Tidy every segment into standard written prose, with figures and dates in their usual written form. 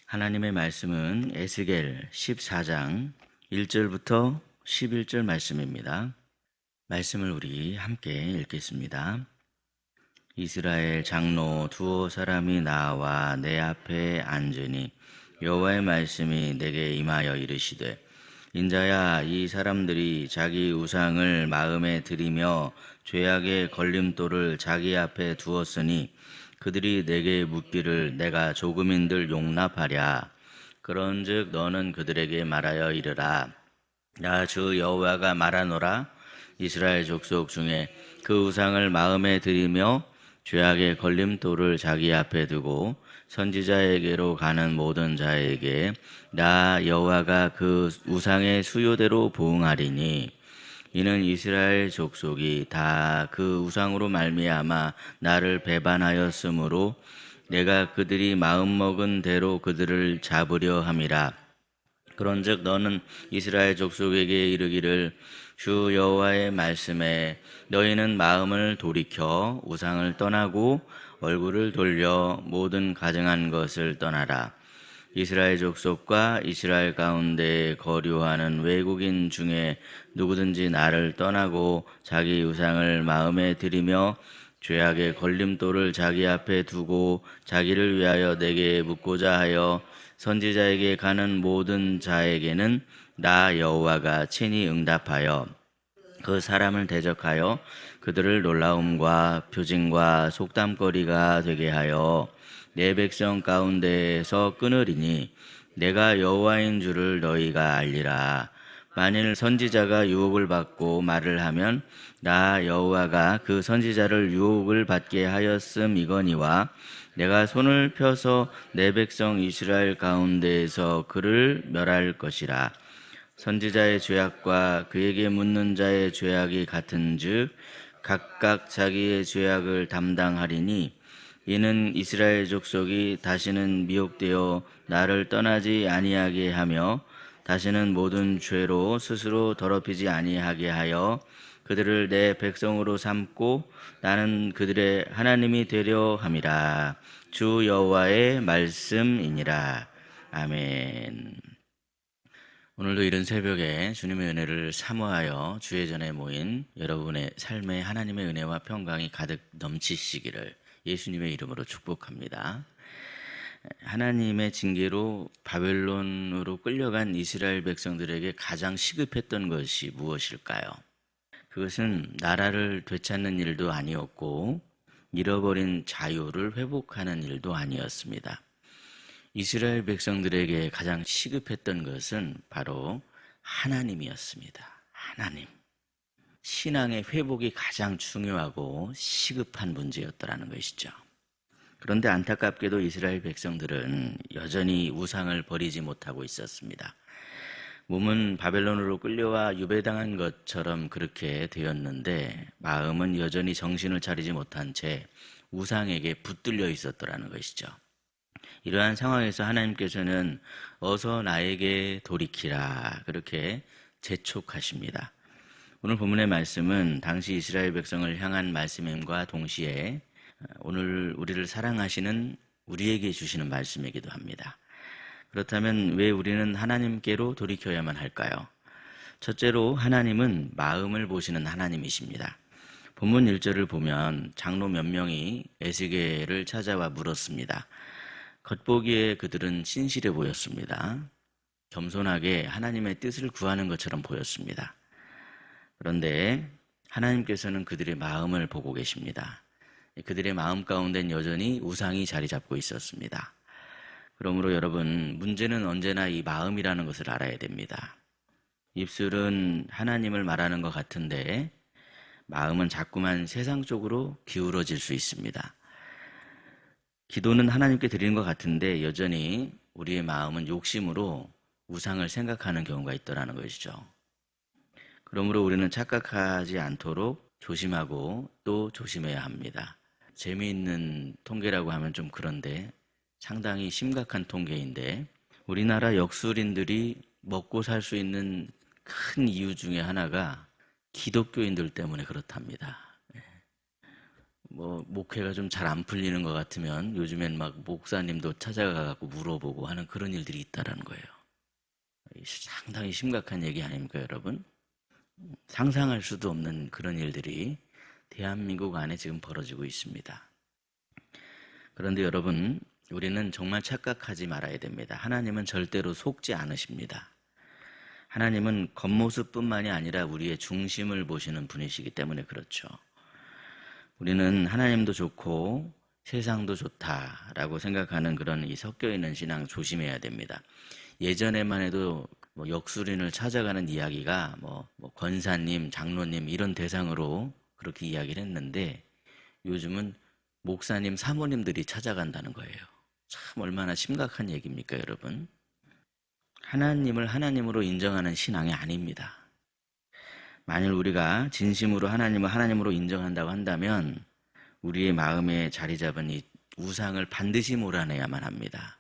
하나님의 말씀은 에스겔 14장 1절부터 11절 말씀입니다. 말씀을 우리 함께 읽겠습니다. 이스라엘 장로 두어 사람이 나와 내 앞에 앉으니 여호와의 말씀이 내게 임하여 이르시되, 인자야, 이 사람들이 자기 우상을 마음에 들이며 죄악의 걸림돌을 자기 앞에 두었으니 그들이 내게 묻기를 내가 조금인들 용납하랴. 그런즉 너는 그들에게 말하여 이르라. 나 주 여호와가 말하노라. 이스라엘 족속 중에 그 우상을 마음에 들이며 죄악의 걸림돌을 자기 앞에 두고 선지자에게로 가는 모든 자에게 나 여호와가 그 우상의 수요대로 보응하리니, 이는 이스라엘 족속이 다 그 우상으로 말미암아 나를 배반하였으므로 내가 그들이 마음먹은 대로 그들을 잡으려 함이라. 그런즉 너는 이스라엘 족속에게 이르기를, 주 여호와의 말씀에 너희는 마음을 돌이켜 우상을 떠나고 얼굴을 돌려 모든 가증한 것을 떠나라. 이스라엘 족속과 이스라엘 가운데 거류하는 외국인 중에 누구든지 나를 떠나고 자기 우상을 마음에 들이며 죄악의 걸림돌을 자기 앞에 두고 자기를 위하여 내게 묻고자 하여 선지자에게 가는 모든 자에게는 나 여호와가 친히 응답하여 그 사람을 대적하여 그들을 놀라움과 표징과 속담거리가 되게 하여 내 백성 가운데에서 끊으리니, 내가 여호와인 줄을 너희가 알리라. 만일 선지자가 유혹을 받고 말을 하면 나 여호와가 그 선지자를 유혹을 받게 하였음이거니와, 내가 손을 펴서 내 백성 이스라엘 가운데에서 그를 멸할 것이라. 선지자의 죄악과 그에게 묻는 자의 죄악이 같은즉 각각 자기의 죄악을 담당하리니, 이는 이스라엘 족속이 다시는 미혹되어 나를 떠나지 아니하게 하며 다시는 모든 죄로 스스로 더럽히지 아니하게 하여 그들을 내 백성으로 삼고 나는 그들의 하나님이 되려 함이라. 주 여호와의 말씀이니라. 아멘. 오늘도 이른 새벽에 주님의 은혜를 사모하여 주의 전에 모인 여러분의 삶에 하나님의 은혜와 평강이 가득 넘치시기를 예수님의 이름으로 축복합니다. 하나님의 징계로 바벨론으로 끌려간 이스라엘 백성들에게 가장 시급했던 것이 무엇일까요? 그것은 나라를 되찾는 일도 아니었고 잃어버린 자유를 회복하는 일도 아니었습니다. 이스라엘 백성들에게 가장 시급했던 것은 바로 하나님이었습니다. 하나님. 신앙의 회복이 가장 중요하고 시급한 문제였더라는 것이죠. 그런데 안타깝게도 이스라엘 백성들은 여전히 우상을 버리지 못하고 있었습니다. 몸은 바벨론으로 끌려와 유배당한 것처럼 그렇게 되었는데 마음은 여전히 정신을 차리지 못한 채 우상에게 붙들려 있었더라는 것이죠. 이러한 상황에서 하나님께서는 어서 나에게 돌이키라 그렇게 재촉하십니다. 오늘 본문의 말씀은 당시 이스라엘 백성을 향한 말씀임과 동시에 오늘 우리를 사랑하시는 우리에게 주시는 말씀이기도 합니다. 그렇다면 왜 우리는 하나님께로 돌이켜야만 할까요? 첫째로 하나님은 마음을 보시는 하나님이십니다. 본문 1절을 보면 장로 몇 명이 에스겔을 찾아와 물었습니다. 겉보기에 그들은 신실해 보였습니다. 겸손하게 하나님의 뜻을 구하는 것처럼 보였습니다. 그런데 하나님께서는 그들의 마음을 보고 계십니다. 그들의 마음 가운데는 여전히 우상이 자리 잡고 있었습니다. 그러므로 여러분, 문제는 언제나 이 마음이라는 것을 알아야 됩니다. 입술은 하나님을 말하는 것 같은데 마음은 자꾸만 세상 쪽으로 기울어질 수 있습니다. 기도는 하나님께 드리는 것 같은데 여전히 우리의 마음은 욕심으로 우상을 생각하는 경우가 있더라는 것이죠. 그러므로 우리는 착각하지 않도록 조심하고 또 조심해야 합니다. 재미있는 통계라고 하면 좀 그런데 상당히 심각한 통계인데, 우리나라 역술인들이 먹고 살 수 있는 큰 이유 중에 하나가 기독교인들 때문에 그렇답니다. 목회가 좀 잘 안 풀리는 것 같으면 요즘엔 막 목사님도 찾아가고 물어보고 하는 그런 일들이 있다라는 거예요. 상당히 심각한 얘기 아닙니까, 여러분? 상상할 수도 없는 그런 일들이 대한민국 안에 지금 벌어지고 있습니다. 그런데 여러분, 우리는 정말 착각하지 말아야 됩니다. 하나님은 절대로 속지 않으십니다. 하나님은 겉모습뿐만이 아니라 우리의 중심을 보시는 분이시기 때문에 그렇죠. 우리는 하나님도 좋고 세상도 좋다라고 생각하는 그런 이 섞여 있는 신앙 조심해야 됩니다. 예전에만 해도 역술인을 찾아가는 이야기가 권사님, 장로님 이런 대상으로 그렇게 이야기를 했는데 요즘은 목사님, 사모님들이 찾아간다는 거예요. 참 얼마나 심각한 얘기입니까, 여러분? 하나님을 하나님으로 인정하는 신앙이 아닙니다. 만일 우리가 진심으로 하나님을 하나님으로 인정한다고 한다면 우리의 마음에 자리 잡은 이 우상을 반드시 몰아내야만 합니다.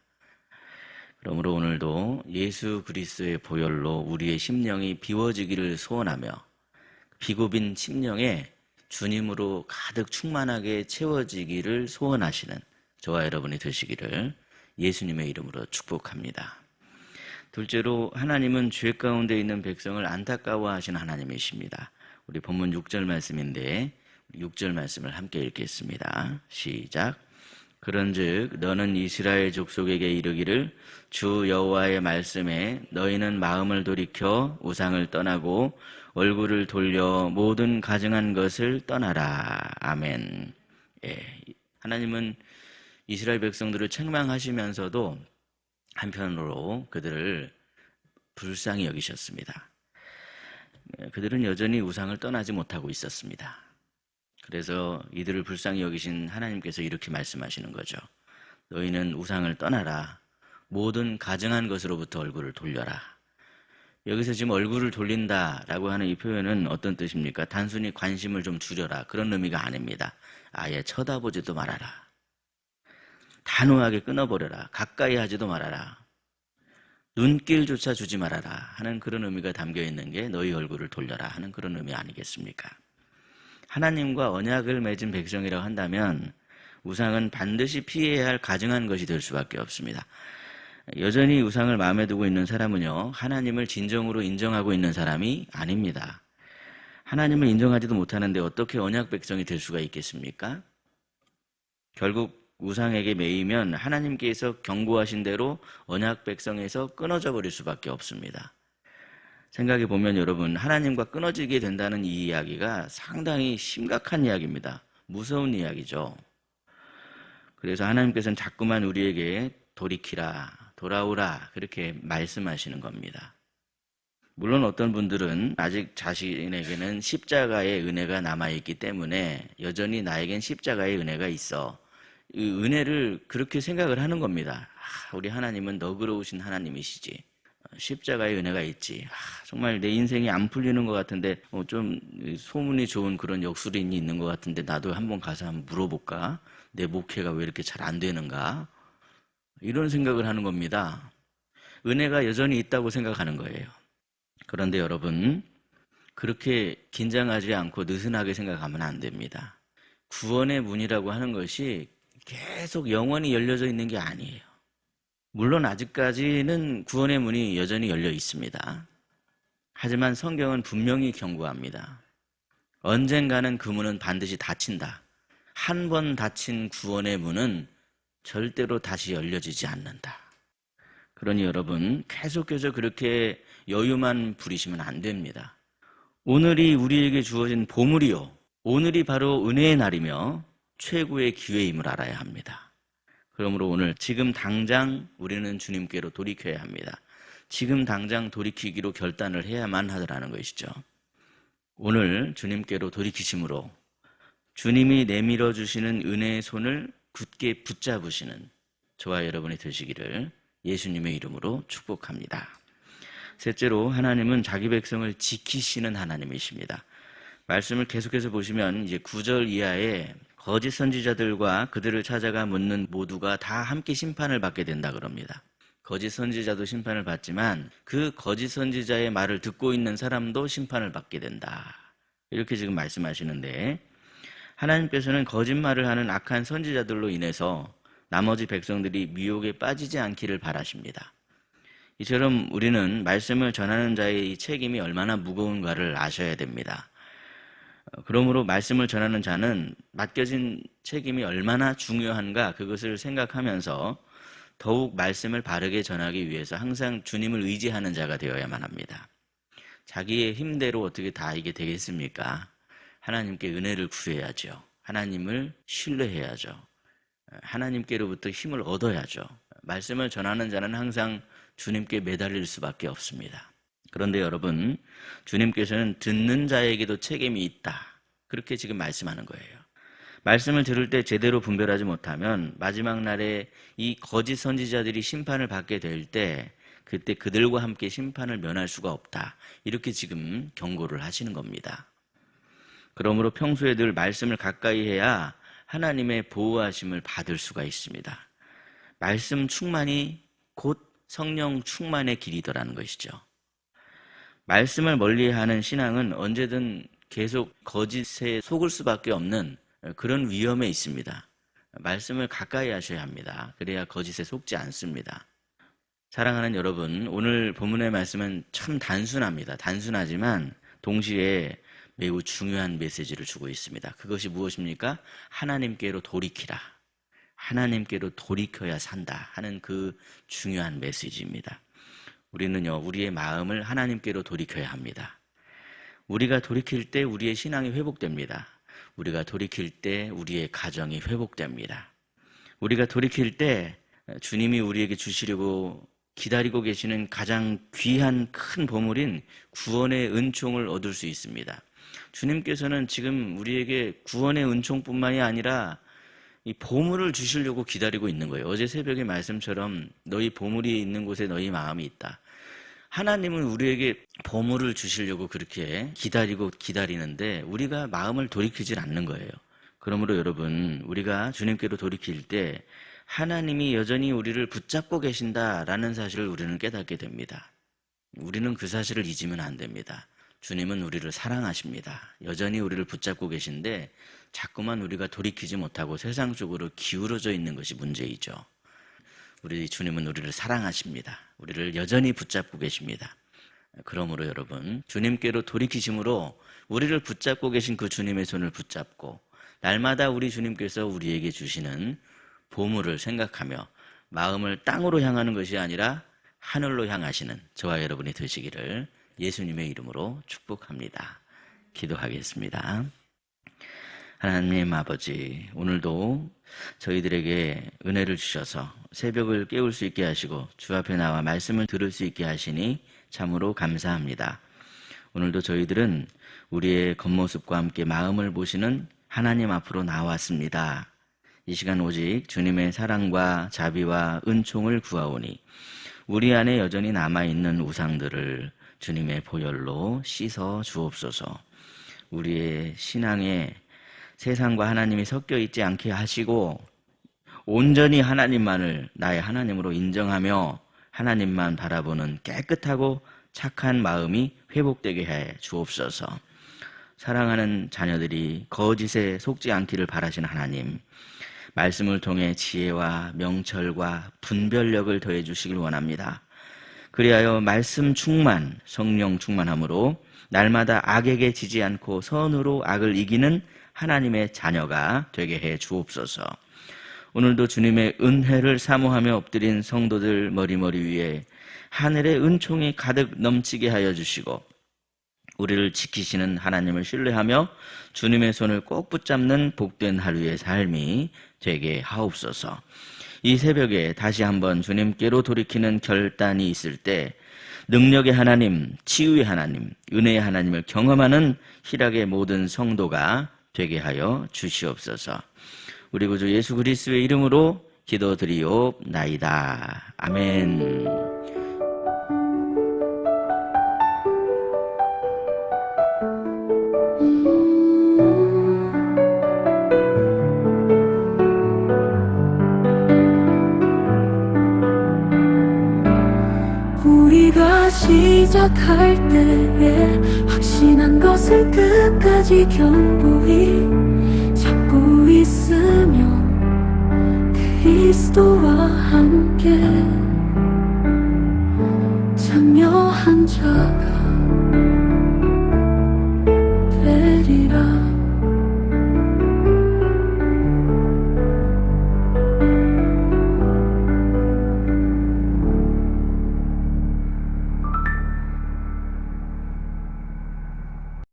그러므로 오늘도 예수 그리스도의 보혈로 우리의 심령이 비워지기를 소원하며 비고빈 심령에 주님으로 가득 충만하게 채워지기를 소원하시는 저와 여러분이 되시기를 예수님의 이름으로 축복합니다. 둘째로 하나님은 죄 가운데 있는 백성을 안타까워하시는 하나님이십니다. 우리 본문 6절 말씀인데 6절 말씀을 함께 읽겠습니다. 시작. 그런즉 너는 이스라엘 족속에게 이르기를 주 여호와의 말씀에 너희는 마음을 돌이켜 우상을 떠나고 얼굴을 돌려 모든 가증한 것을 떠나라. 아멘. 하나님은 이스라엘 백성들을 책망하시면서도 한편으로 그들을 불쌍히 여기셨습니다. 그들은 여전히 우상을 떠나지 못하고 있었습니다. 그래서 이들을 불쌍히 여기신 하나님께서 이렇게 말씀하시는 거죠. 너희는 우상을 떠나라. 모든 가증한 것으로부터 얼굴을 돌려라. 여기서 지금 얼굴을 돌린다라고 하는 이 표현은 어떤 뜻입니까? 단순히 관심을 좀 줄여라. 그런 의미가 아닙니다. 아예 쳐다보지도 말아라. 단호하게 끊어버려라. 가까이 하지도 말아라. 눈길조차 주지 말아라 하는 그런 의미가 담겨 있는 게 너희 얼굴을 돌려라 하는 그런 의미 아니겠습니까? 하나님과 언약을 맺은 백성이라고 한다면 우상은 반드시 피해야 할 가증한 것이 될 수밖에 없습니다. 여전히 우상을 마음에 두고 있는 사람은요, 하나님을 진정으로 인정하고 있는 사람이 아닙니다. 하나님을 인정하지도 못하는데 어떻게 언약 백성이 될 수가 있겠습니까? 결국 우상에게 매이면 하나님께서 경고하신 대로 언약 백성에서 끊어져 버릴 수밖에 없습니다. 생각해 보면 여러분, 하나님과 끊어지게 된다는 이 이야기가 상당히 심각한 이야기입니다. 무서운 이야기죠. 그래서 하나님께서는 자꾸만 우리에게 돌이키라, 돌아오라 그렇게 말씀하시는 겁니다. 물론 어떤 분들은 아직 자신에게는 십자가의 은혜가 남아있기 때문에 여전히 나에겐 십자가의 은혜가 있어. 이 은혜를 그렇게 생각을 하는 겁니다. 우리 하나님은 너그러우신 하나님이시지. 십자가의 은혜가 있지. 정말 내 인생이 안 풀리는 것 같은데 좀 소문이 좋은 그런 역술인이 있는 것 같은데 나도 한번 가서 한번 물어볼까? 내 목회가 왜 이렇게 잘 안 되는가? 이런 생각을 하는 겁니다. 은혜가 여전히 있다고 생각하는 거예요. 그런데 여러분, 그렇게 긴장하지 않고 느슨하게 생각하면 안 됩니다. 구원의 문이라고 하는 것이 계속 영원히 열려져 있는 게 아니에요. 물론 아직까지는 구원의 문이 여전히 열려 있습니다. 하지만 성경은 분명히 경고합니다. 언젠가는 그 문은 반드시 닫힌다. 한 번 닫힌 구원의 문은 절대로 다시 열려지지 않는다. 그러니 여러분, 계속해서 그렇게 여유만 부리시면 안 됩니다. 오늘이 우리에게 주어진 보물이요, 오늘이 바로 은혜의 날이며 최고의 기회임을 알아야 합니다. 그러므로 오늘 지금 당장 우리는 주님께로 돌이켜야 합니다. 지금 당장 돌이키기로 결단을 해야만 하더라는 것이죠. 오늘 주님께로 돌이키심으로 주님이 내밀어 주시는 은혜의 손을 굳게 붙잡으시는 저와 여러분이 되시기를 예수님의 이름으로 축복합니다. 셋째로, 하나님은 자기 백성을 지키시는 하나님이십니다. 말씀을 계속해서 보시면 이제 9절 이하에 거짓 선지자들과 그들을 찾아가 묻는 모두가 다 함께 심판을 받게 된다 그럽니다. 거짓 선지자도 심판을 받지만 그 거짓 선지자의 말을 듣고 있는 사람도 심판을 받게 된다. 이렇게 지금 말씀하시는데, 하나님께서는 거짓말을 하는 악한 선지자들로 인해서 나머지 백성들이 미혹에 빠지지 않기를 바라십니다. 이처럼 우리는 말씀을 전하는 자의 이 책임이 얼마나 무거운가를 아셔야 됩니다. 그러므로 말씀을 전하는 자는 맡겨진 책임이 얼마나 중요한가 그것을 생각하면서 더욱 말씀을 바르게 전하기 위해서 항상 주님을 의지하는 자가 되어야만 합니다. 자기의 힘대로 어떻게 다 이게 되겠습니까? 하나님께 은혜를 구해야죠. 하나님을 신뢰해야죠. 하나님께로부터 힘을 얻어야죠. 말씀을 전하는 자는 항상 주님께 매달릴 수밖에 없습니다. 그런데 여러분, 주님께서는 듣는 자에게도 책임이 있다. 그렇게 지금 말씀하는 거예요. 말씀을 들을 때 제대로 분별하지 못하면 마지막 날에 이 거짓 선지자들이 심판을 받게 될 때 그때 그들과 함께 심판을 면할 수가 없다. 이렇게 지금 경고를 하시는 겁니다. 그러므로 평소에 늘 말씀을 가까이 해야 하나님의 보호하심을 받을 수가 있습니다. 말씀 충만이 곧 성령 충만의 길이더라는 것이죠. 말씀을 멀리하는 신앙은 언제든 계속 거짓에 속을 수밖에 없는 그런 위험에 있습니다. 말씀을 가까이 하셔야 합니다. 그래야 거짓에 속지 않습니다. 사랑하는 여러분, 오늘 본문의 말씀은 참 단순합니다. 단순하지만 동시에 매우 중요한 메시지를 주고 있습니다. 그것이 무엇입니까? 하나님께로 돌이키라. 하나님께로 돌이켜야 산다 하는 그 중요한 메시지입니다. 우리는요, 우리의 마음을 하나님께로 돌이켜야 합니다. 우리가 돌이킬 때 우리의 신앙이 회복됩니다. 우리가 돌이킬 때 우리의 가정이 회복됩니다. 우리가 돌이킬 때 주님이 우리에게 주시려고 기다리고 계시는 가장 귀한 큰 보물인 구원의 은총을 얻을 수 있습니다. 주님께서는 지금 우리에게 구원의 은총뿐만이 아니라 이 보물을 주시려고 기다리고 있는 거예요. 어제 새벽의 말씀처럼 너희 보물이 있는 곳에 너희 마음이 있다. 하나님은 우리에게 보물을 주시려고 그렇게 기다리는데 우리가 마음을 돌이키질 않는 거예요. 그러므로 여러분, 우리가 주님께로 돌이킬 때 하나님이 여전히 우리를 붙잡고 계신다라는 사실을 우리는 깨닫게 됩니다. 우리는 그 사실을 잊으면 안 됩니다. 주님은 우리를 사랑하십니다. 여전히 우리를 붙잡고 계신데 자꾸만 우리가 돌이키지 못하고 세상 쪽으로 기울어져 있는 것이 문제이죠. 우리 주님은 우리를 사랑하십니다. 우리를 여전히 붙잡고 계십니다. 그러므로 여러분, 주님께로 돌이키심으로 우리를 붙잡고 계신 그 주님의 손을 붙잡고 날마다 우리 주님께서 우리에게 주시는 보물을 생각하며 마음을 땅으로 향하는 것이 아니라 하늘로 향하시는 저와 여러분이 되시기를 예수님의 이름으로 축복합니다. 기도하겠습니다. 하나님 아버지, 오늘도 저희들에게 은혜를 주셔서 새벽을 깨울 수 있게 하시고 주 앞에 나와 말씀을 들을 수 있게 하시니 참으로 감사합니다. 오늘도 저희들은 우리의 겉모습과 함께 마음을 보시는 하나님 앞으로 나왔습니다. 이 시간 오직 주님의 사랑과 자비와 은총을 구하오니 우리 안에 여전히 남아있는 우상들을 주님의 보혈로 씻어 주옵소서. 우리의 신앙에 세상과 하나님이 섞여 있지 않게 하시고 온전히 하나님만을 나의 하나님으로 인정하며 하나님만 바라보는 깨끗하고 착한 마음이 회복되게 해 주옵소서. 사랑하는 자녀들이 거짓에 속지 않기를 바라시는 하나님, 말씀을 통해 지혜와 명철과 분별력을 더해 주시길 원합니다. 그리하여 말씀 충만, 성령 충만함으로 날마다 악에게 지지 않고 선으로 악을 이기는 하나님의 자녀가 되게 해 주옵소서. 오늘도 주님의 은혜를 사모하며 엎드린 성도들 머리머리 위에 하늘의 은총이 가득 넘치게 하여 주시고 우리를 지키시는 하나님을 신뢰하며 주님의 손을 꼭 붙잡는 복된 하루의 삶이 되게 하옵소서. 이 새벽에 다시 한번 주님께로 돌이키는 결단이 있을 때 능력의 하나님, 치유의 하나님, 은혜의 하나님을 경험하는 희락의 모든 성도가 되게 하여 주시옵소서. 우리 구주 예수 그리스도의 이름으로 기도드리옵나이다. 아멘. 우리가 시작할 때에 확신한 것을 끝까지 견고히 그리스도와 함께 참여한 적